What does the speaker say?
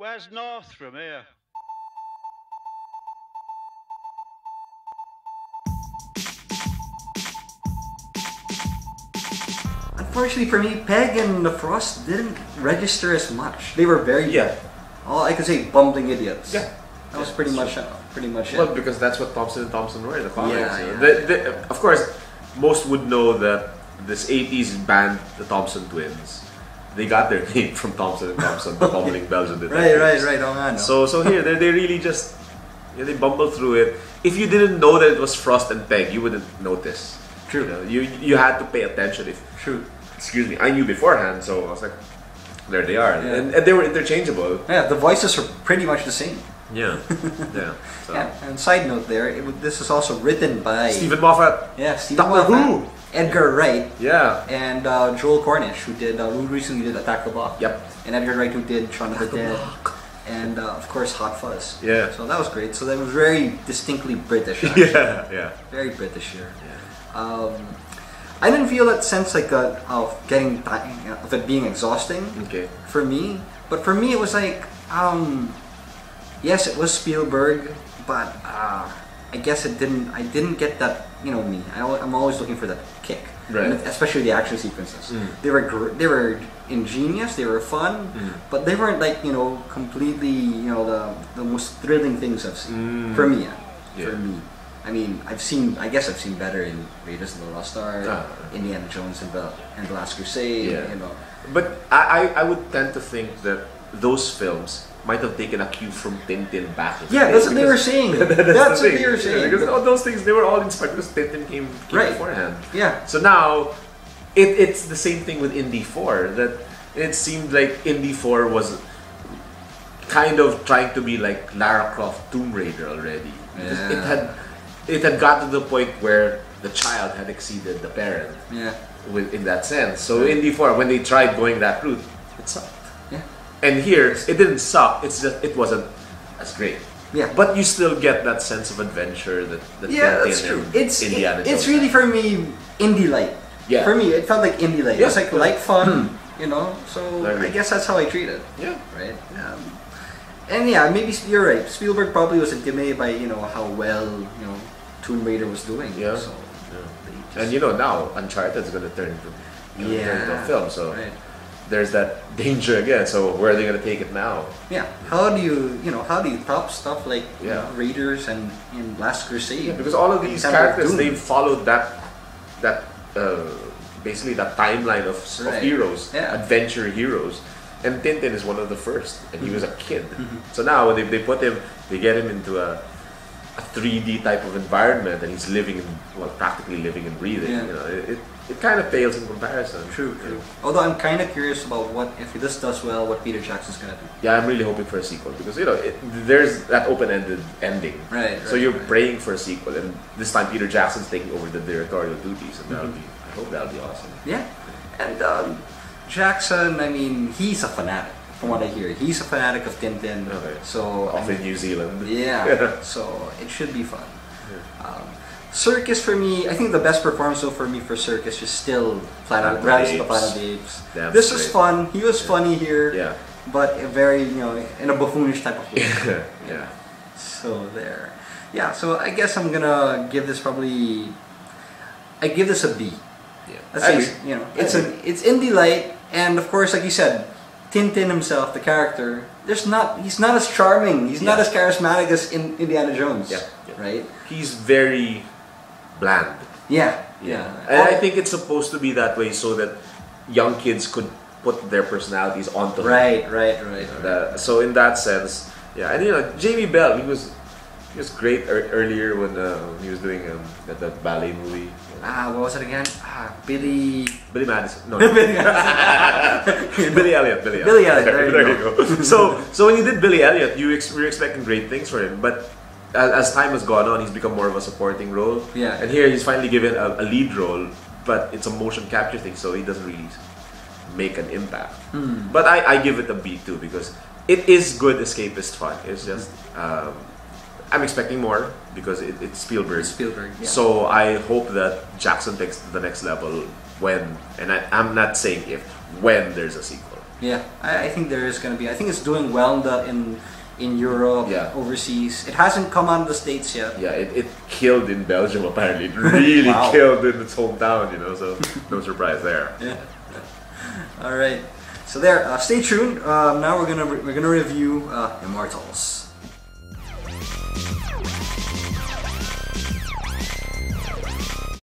Where's north from here? Unfortunately for me, Peg and the Frost didn't register as much. They were very, all I could say, bumbling idiots. Yeah. That was pretty much it. Well, because that's what Thompson and Thompson were in the comics. Yeah. Of course, most would know that this 80s band, the Thompson Twins, they got their name from Thompson and Thompson, the bumbling Belgian detectives. Right. Oh, man. So here, they really just, they bumbled through it. If you didn't know that it was Frost and Peg, you wouldn't notice. True. You had to pay attention. True. Excuse me, I knew beforehand, so I was like, there they are. And they were interchangeable. Yeah, the voices are pretty much the same. Yeah. So. Yeah, and side note there, this is also written by Stephen Moffat. Yeah, Stephen Doctor Moffat, Who. Edgar Wright, Yeah. and Joel Cornish, who recently did Attack the Block. Yep. And Edgar Wright, who did Shaun of the Dead, and of course Hot Fuzz. Yeah. So that was great. So that was very distinctly British. Actually. Yeah. Very British here. Yeah. I didn't feel that sense like of getting of it being exhausting. Okay. For me, but for me it was like yes, it was Spielberg, but I guess it didn't. I didn't get that. You know me. I'm always looking for that kick, right? And especially the action sequences. They were ingenious. They were fun, but they weren't like completely the most thrilling things I've seen for me. For me. I mean, I guess I've seen better in Raiders of the Lost Ark, Indiana Jones and the Last Crusade. Yeah. But I would tend to think that those films might have taken a cue from Tintin back in the day. That's what they were saying. That's what they were saying. Because all those things, they were all inspired because Tintin came beforehand. Yeah. So now, it's the same thing with Indy 4. That it seemed like Indy 4 was kind of trying to be like Lara Croft Tomb Raider already. Yeah. It had got to the point where the child had exceeded the parent. Yeah. In that sense. So Indy 4, when they tried going that route, it sucked. Yeah. And here, it didn't suck. It's just it wasn't as great. Yeah. But you still get that sense of adventure that that's true. It's Indiana Jones. It's really for me indie light. Yeah. For me, it felt like indie light. Yeah. It's like light fun, So I I guess that's how I treat it. Yeah. Right. And yeah, maybe you're right. Spielberg probably was intimidated by how well Tomb Raider was doing. Yeah. So, And now Uncharted is going to turn into a film. So there's that danger again. So where are they going to take it now? Yeah. How do you top stuff like Raiders and Last Crusade? Yeah, because all of these characters, they've followed that basically that timeline of heroes, adventure heroes. And Tintin is one of the first, and he was a kid. So now they put him, they get him into a 3D type of environment, and he's practically living and breathing. It kind of pales in comparison. True. Although I'm kind of curious about if this does well, what Peter Jackson's gonna do. Yeah, I'm really hoping for a sequel because there's that open-ended ending. Right. So you're praying for a sequel, and this time Peter Jackson's taking over the directorial duties, and I hope that'll be awesome. Yeah, and Jackson, I mean, he's a fanatic. From what I hear, he's a fanatic of Tintin. Okay. So off in New Zealand. Yeah. So it should be fun. Circus for me, I think the best performance for Circus is still Rise of the Planet of the Apes. This was fun. He was funny here. Yeah. But very in a buffoonish type of way. Yeah. So there. Yeah. So I guess I'm gonna give this I give this a B. Yeah. It's indie light, and of course, like you said, Tintin himself, the character, he's not as charming, he's not as charismatic as in Indiana Jones. Yeah. Right? He's very bland. Yeah. And I think it's supposed to be that way so that young kids could put their personalities onto him. Right. So in that sense, and Jamie Bell, he was great earlier when he was doing that ballet movie. What was it again? Billy Madison. No. Billy Elliot. Billy Elliot. There you go. So when he did Billy Elliot, we were expecting great things for him, but as time has gone on, he's become more of a supporting role. Yeah. And here he's finally given a lead role, but it's a motion capture thing, so he doesn't really make an impact. But I give it a B too because it is good escapist fun. It's just I'm expecting more because it's Spielberg. Yeah. So I hope that Jackson takes it to the next level when, and I'm not saying if, when there's a sequel. Yeah, I think there is going to be. I think it's doing well in Europe, overseas. It hasn't come out of the States yet. Yeah, it killed in Belgium apparently. It really killed in its hometown, you know, so no surprise there. Yeah. All right. So there, stay tuned. Now we're gonna review Immortals.